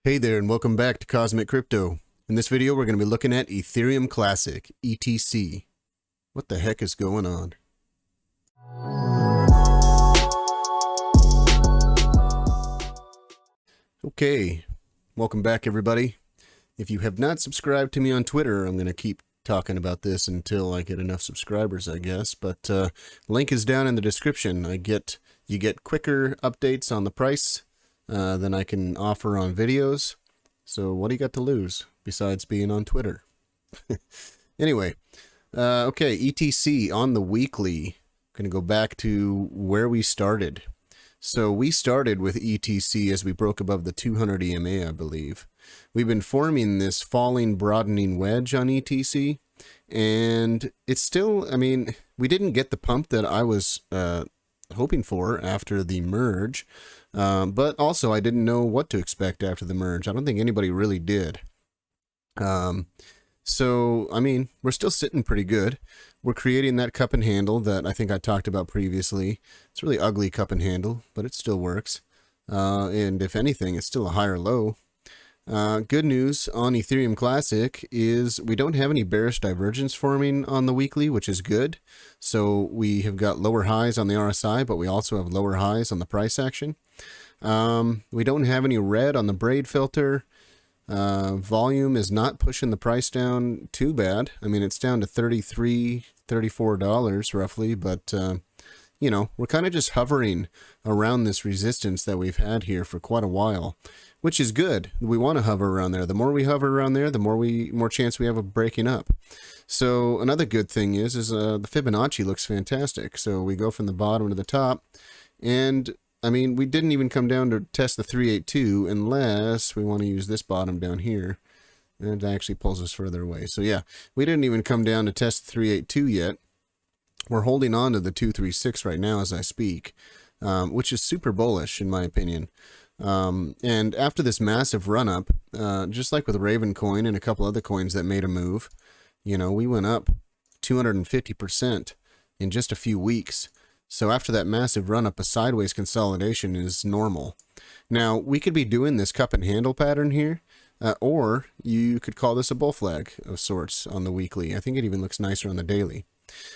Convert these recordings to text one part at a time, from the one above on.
Hey there and welcome back to Cosmic Crypto. In this video we're going to be looking at Ethereum Classic, ETC. What the heck is going on? Okay, welcome back everybody. If you have not subscribed to me on Twitter, I'm going to keep talking about this until I get enough subscribers, I guess. But link is down in the description. You get quicker updates on the price than I can offer on videos. So what do you got to lose besides being on Twitter? Anyway, okay, ETC on the weekly. I'm going to go back to where we started. So we started with ETC as we broke above the 200 EMA, I believe. We've been forming this falling, broadening wedge on ETC, and it's still, I mean, we didn't get the pump that I was hoping for after the merge. But also I didn't know what to expect after the merge. I don't think anybody really did. So, I mean, we're still sitting pretty good. We're creating that cup and handle that I think I talked about previously. It's a really ugly cup and handle, but it still works. And if anything, it's still a higher low. Good news on Ethereum Classic is we don't have any bearish divergence forming on the weekly, which is good. So we have got lower highs on the RSI, but we also have lower highs on the price action. We don't have any red on the braid filter. Volume is not pushing the price down too bad. I mean, it's down to $33, $34 roughly, but you know, we're kind of just hovering around this resistance that we've had here for quite a while, which is good. We want to hover around there. The more we hover around there, the more chance we have of breaking up. So another good thing is the Fibonacci looks fantastic. So we go from the bottom to the top, and I mean, we didn't even come down to test the 382 unless we want to use this bottom down here. And it actually pulls us further away. So yeah, we didn't even come down to test the 382 yet. We're holding on to the 236 right now as I speak, which is super bullish in my opinion. And after this massive run up, just like with Raven coin and a couple other coins that made a move, you know, we went up 250% in just a few weeks. So after that massive run up, a sideways consolidation is normal. Now, we could be doing this cup and handle pattern here, or you could call this a bull flag of sorts on the weekly. I think it even looks nicer on the daily.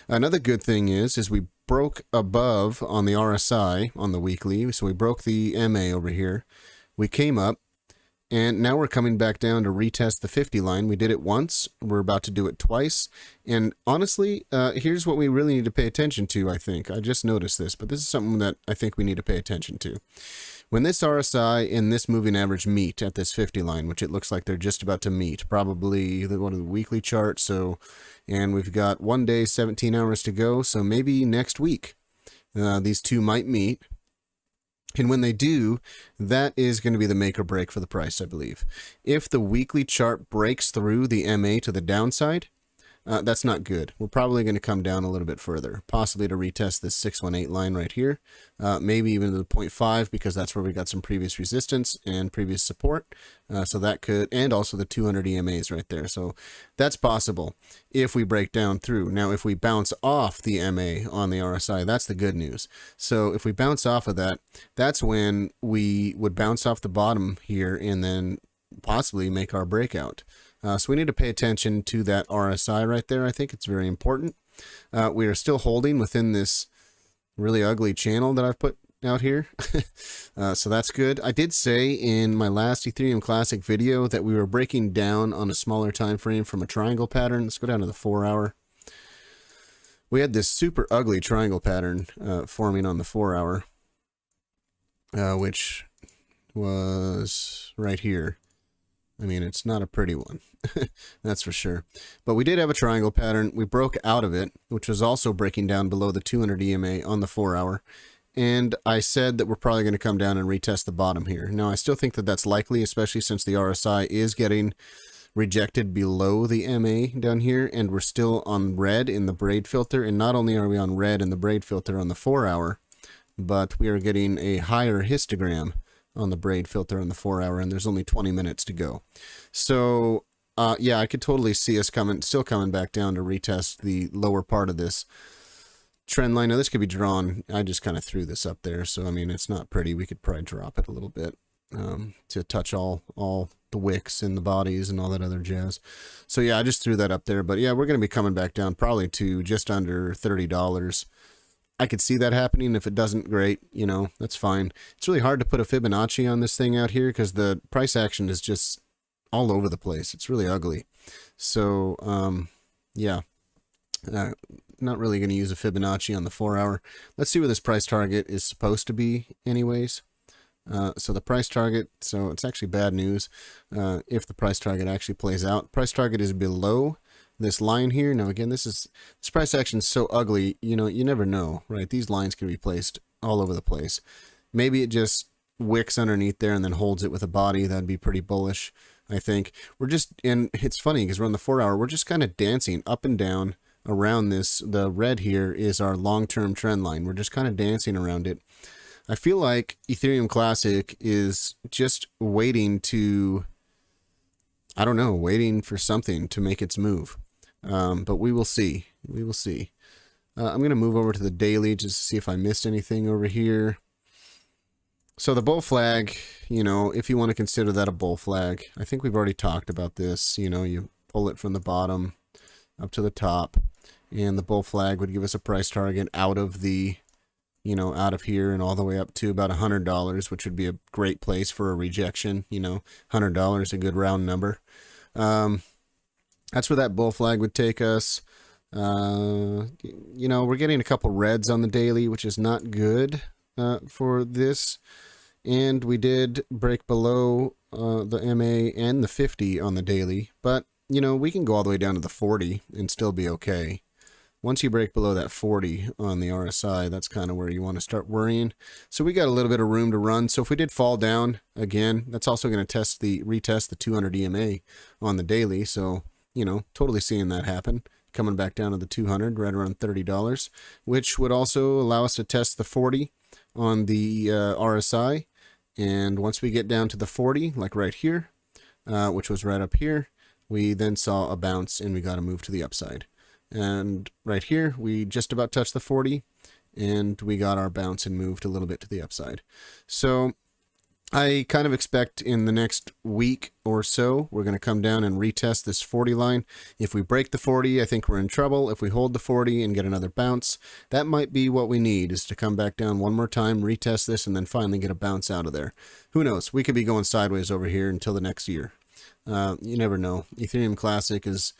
Another good thing is we broke above on the RSI on the weekly. So we broke the MA over here. We came up, and now we're coming back down to retest the 50 line. We did it once. We're about to do it twice. And honestly, here's what we really need to pay attention to, I think. I just noticed this, but this is something that I think we need to pay attention to. When this RSI and this moving average meet at this 50 line, which it looks like they're just about to meet, probably one of the weekly charts. So, and we've got 1 day, 17 hours to go. So maybe next week, these two might meet. And when they do, that is going to be the make or break for the price, I believe. If the weekly chart breaks through the MA to the downside, that's not good. We're probably going to come down a little bit further, possibly to retest this 618 line right here, maybe even to the 0.5, because that's where we got some previous resistance and previous support. So that could, and also the 200 EMAs right there. So that's possible if we break down through. Now, if we bounce off the MA on the RSI, that's the good news. So if we bounce off of that, that's when we would bounce off the bottom here and then possibly make our breakout. So we need to pay attention to that RSI right there. I think it's very important. We are still holding within this really ugly channel that I've put out here. So that's good. I did say in my last Ethereum Classic video that we were breaking down on a smaller time frame from a triangle pattern. Let's go down to the 4 hour. We had this super ugly triangle pattern forming on the 4 hour, which was right here. I mean, it's not a pretty one, that's for sure. But we did have a triangle pattern. We broke out of it, which was also breaking down below the 200 EMA on the 4 hour. And I said that we're probably going to come down and retest the bottom here. Now, I still think that that's likely, especially since the RSI is getting rejected below the MA down here, and we're still on red in the braid filter. And not only are we on red in the braid filter on the 4 hour, but we are getting a higher histogram on the braid filter on the 4 hour, and there's only 20 minutes to go. So yeah, I could totally see us still coming back down to retest the lower part of this trend line. Now this could be drawn. I just kind of threw this up there, so I mean, it's not pretty. We could probably drop it a little bit. to touch all the wicks and the bodies and all that other jazz. So yeah, I just threw that up there. But yeah, we're going to be coming back down probably to just under $30. I could see that happening. If it doesn't, great, you know, that's fine. It's really hard to put a Fibonacci on this thing out here because the price action is just all over the place. It's really ugly. So yeah, not really going to use a Fibonacci on the 4-hour. Let's see where this price target is supposed to be anyways. So the price target, so it's actually bad news if the price target actually plays out. Price target is below this line here. Now again, this price action is so ugly, you know, you never know, right? These lines can be placed all over the place. Maybe it just wicks underneath there and then holds it with a body. That'd be pretty bullish, I think. We're just, and it's funny because we're on the 4-hour, we're just kind of dancing up and down around this. The red here is our long-term trend line. We're just kind of dancing around it. I feel like Ethereum Classic is just waiting to, I don't know, waiting for something to make its move. But we will see. We will see. I'm going to move over to the daily just to see if I missed anything over here. So the bull flag, you know, if you want to consider that a bull flag, I think we've already talked about this. You know, you pull it from the bottom up to the top, and the bull flag would give us a price target out of the, you know, out of here and all the way up to about $100, which would be a great place for a rejection. You know, $100, a good round number. That's where that bull flag would take us. You know, we're getting a couple reds on the daily, which is not good for this. And we did break below the MA and the 50 on the daily. But, you know, we can go all the way down to the 40 and still be okay. Once you break below that 40 on the RSI, that's kind of where you want to start worrying. So we got a little bit of room to run. So if we did fall down again, that's also going to retest the 200 EMA on the daily. So, you know, totally seeing that happen. Coming back down to the 200, right around $30, which would also allow us to test the 40 on the RSI. And once we get down to the 40, like right here, which was right up here, we then saw a bounce and we got to move to the upside. And right here, we just about touched the 40, and we got our bounce and moved a little bit to the upside. So I kind of expect in the next week or so, we're going to come down and retest this 40 line. If we break the 40, I think we're in trouble. If we hold the 40 and get another bounce, that might be what we need, is to come back down one more time, retest this, and then finally get a bounce out of there. Who knows? We could be going sideways over here until the next year. You never know. Ethereum Classic is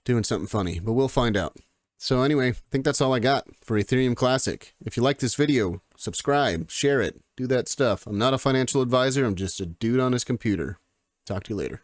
doing something funny, but we'll find out. So anyway, I think that's all I got for Ethereum Classic. If you like this video, subscribe, share it, do that stuff. I'm not a financial advisor. I'm just a dude on his computer. Talk to you later.